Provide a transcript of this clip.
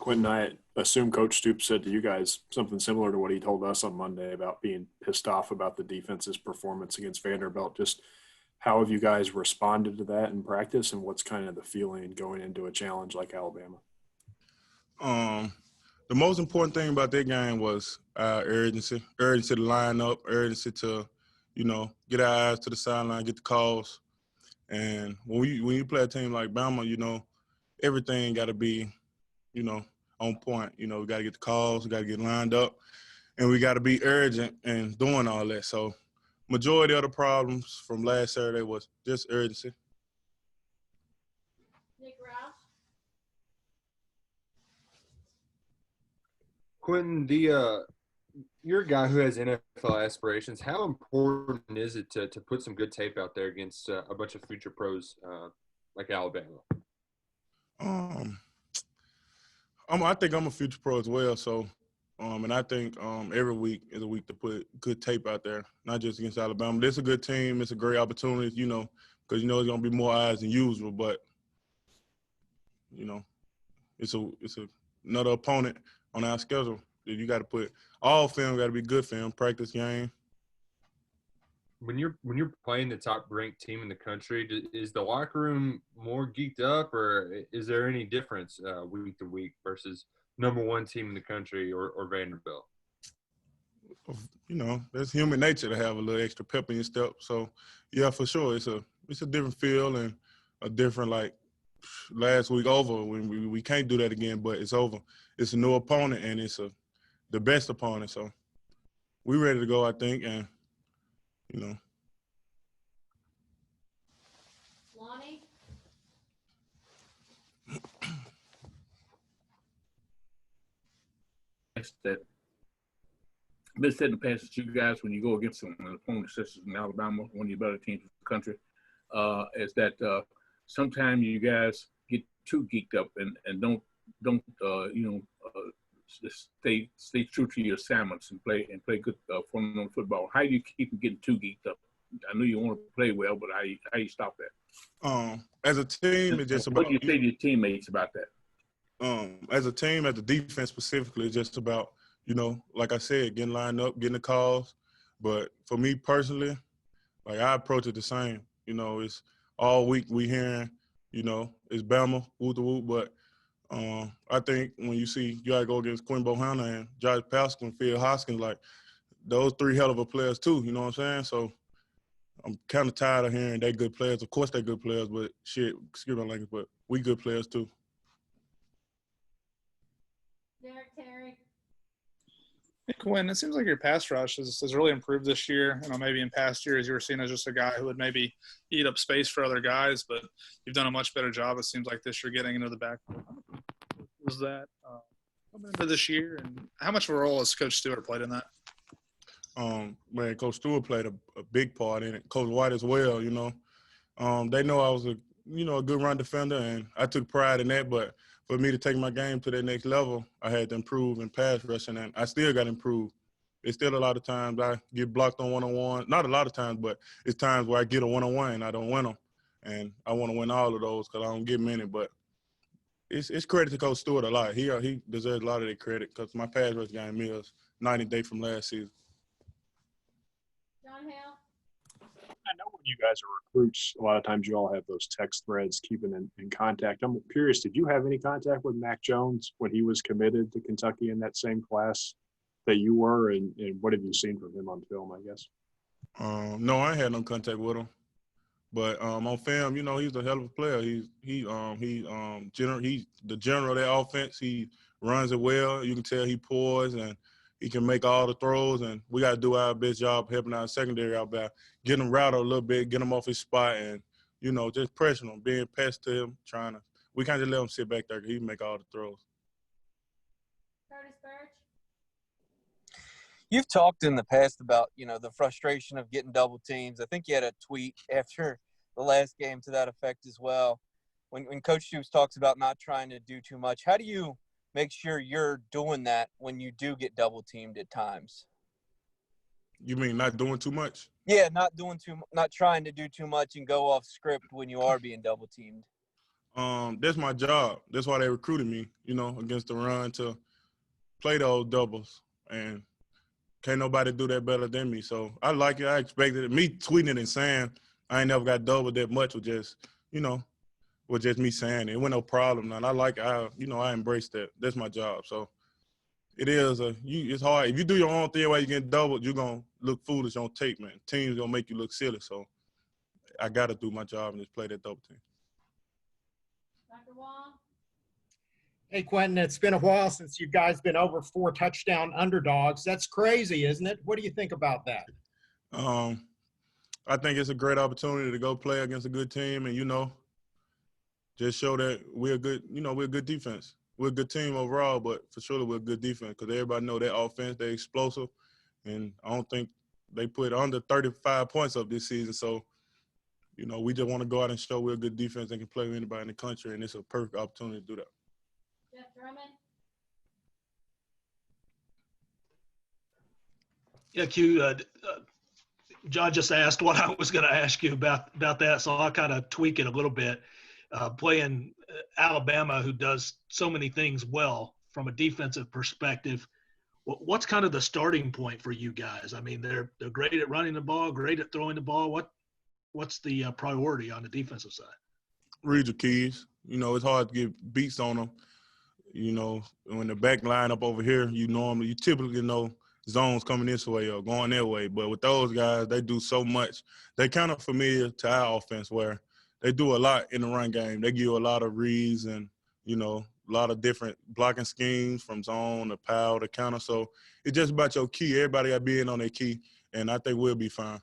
Quinton, I assume Coach Stoops said to you guys something similar to what he told us on Monday about being pissed off about the defense's performance against Vanderbilt. Just how have you guys responded to that in practice, and what's kind of the feeling going into a challenge like Alabama? The most important thing about that game was urgency to line up, urgency to, get our eyes to the sideline, get the calls. And when you play a team like Bama, everything got to be, on point. We got to get the calls, we got to get lined up, and we got to be urgent and doing all that. So majority of the problems from last Saturday was just urgency. Nick Roush. Quentin, you're a guy who has NFL aspirations. How important is it to put some good tape out there against a bunch of future pros like Alabama? I think I'm a future pro as well. So, and I think every week is a week to put good tape out there, not just against Alabama. This is a good team. It's a great opportunity, because it's going to be more eyes than usual. But, it's another opponent on our schedule. You got to put all film got to be good film, practice game. When you're playing the top ranked team in the country, is the locker room more geeked up, or is there any difference week to week versus number one team in the country or Vanderbilt? That's human nature to have a little extra pep in your step. So yeah, for sure, it's a different feel and a different, like last week over when we can't do that again, but it's over. It's a new opponent and it's the best opponent. So we ready to go, I think, and Lonnie. That been said in the past that you guys, when you go against an opponent such as in Alabama, one of the better teams in the country, is that sometimes you guys get too geeked up and don't stay true to your assignments and play good fundamental football. How do you keep from getting too geeked up? I know you want to play well, but how you stop that? As a team, it's just about. What do you say to your teammates about that? As a team, as the defense specifically, it's just about, like I said, getting lined up, getting the calls. But for me personally, like I approach it the same. It's all week we hearing, it's Bama, whoop the whoop. But I think when you gotta go against Quinton Bohanna and Josh Pascal and Phil Hoskins, like those three hell of a players too. You know what I'm saying? So I'm kind of tired of hearing they good players. Of course they good players, but shit, excuse my language, but we good players too. Derek Terry. Hey, Quinn, it seems like your pass rush has really improved this year. Maybe in past years you were seen as just a guy who would maybe eat up space for other guys, but you've done a much better job. It seems like this year getting into the backfield. Was that coming into this year, and how much of a role has Coach Stewart played in that? Man, Coach Stewart played a big part in it. Coach White as well. They know I was a good run defender, and I took pride in that. But for me to take my game to that next level, I had to improve in pass rushing, and I still got to improve. It's still a lot of times I get blocked on one-on-one. Not a lot of times, but it's times where I get a one-on-one and I don't win them. And I want to win all of those because I don't get many. But it's credit to Coach Stewart a lot. He deserves a lot of that credit because my pass rush game is night and day from last season. John Hale. I know when you guys are recruits, a lot of times you all have those text threads keeping in contact. I'm curious, did you have any contact with Mac Jones when he was committed to Kentucky in that same class that you were, and what have you seen from him on film, I guess? No, I ain't had no contact with him. But on film, he's a hell of a player. He's the general of that offense. He runs it well. You can tell he pours and he can make all the throws. And we got to do our best job helping our secondary out there, getting him routed a little bit, getting him off his spot, and just pressing him, being pest to him, we can't just let him sit back there because he can make all the throws. Curtis Birch. You've talked in the past about, the frustration of getting double teams. I think you had a tweet after the last game to that effect as well. When Coach Stoops talks about not trying to do too much, how do you make sure you're doing that when you do get double teamed at times? You mean not doing too much? Yeah, not trying to do too much and go off script when you are being double teamed. That's my job. That's why they recruited me, you know, against the run to play those doubles. And can't nobody do that better than me. So I like it. I expected it. Me tweeting it and saying I ain't never got double that much was just, you know, was just me saying it. It wasn't no problem. And I like I embrace that. That's my job. So it is it's hard. If you do your own thing while you get doubled, you're gonna look foolish on tape, man. Teams gonna make you look silly. So I gotta do my job and just play that double team. Dr. Wong? Hey, Quinton, it's been a while since you guys been over 4 touchdown underdogs. That's crazy, isn't it? What do you think about that? I think it's a great opportunity to go play against a good team and, you know, just show that we're a good defense. We're a good team overall, but for sure we're a good defense because everybody know that offense, they're explosive, and I don't think they put under 35 points up this season. So, you know, we just want to go out and show we're a good defense and can play with anybody in the country, and it's a perfect opportunity to do that. Jeff Drummond? Yeah, Q. John just asked what I was going to ask you about that, so I'll kind of tweak it a little bit. Playing Alabama, who does so many things well from a defensive perspective, what's kind of the starting point for you guys? I mean, they're great at running the ball, great at throwing the ball. What's the priority on the defensive side? Read your keys. You know, it's hard to get beats on them. You know, when the back line up over here, you typically know zones coming this way or going that way. But with those guys, they do so much. They kind of familiar to our offense where they do a lot in the run game. They give you a lot of reads and, you know, a lot of different blocking schemes from zone to power to counter. So it's just about your key. Everybody got to be in on their key, and I think we'll be fine.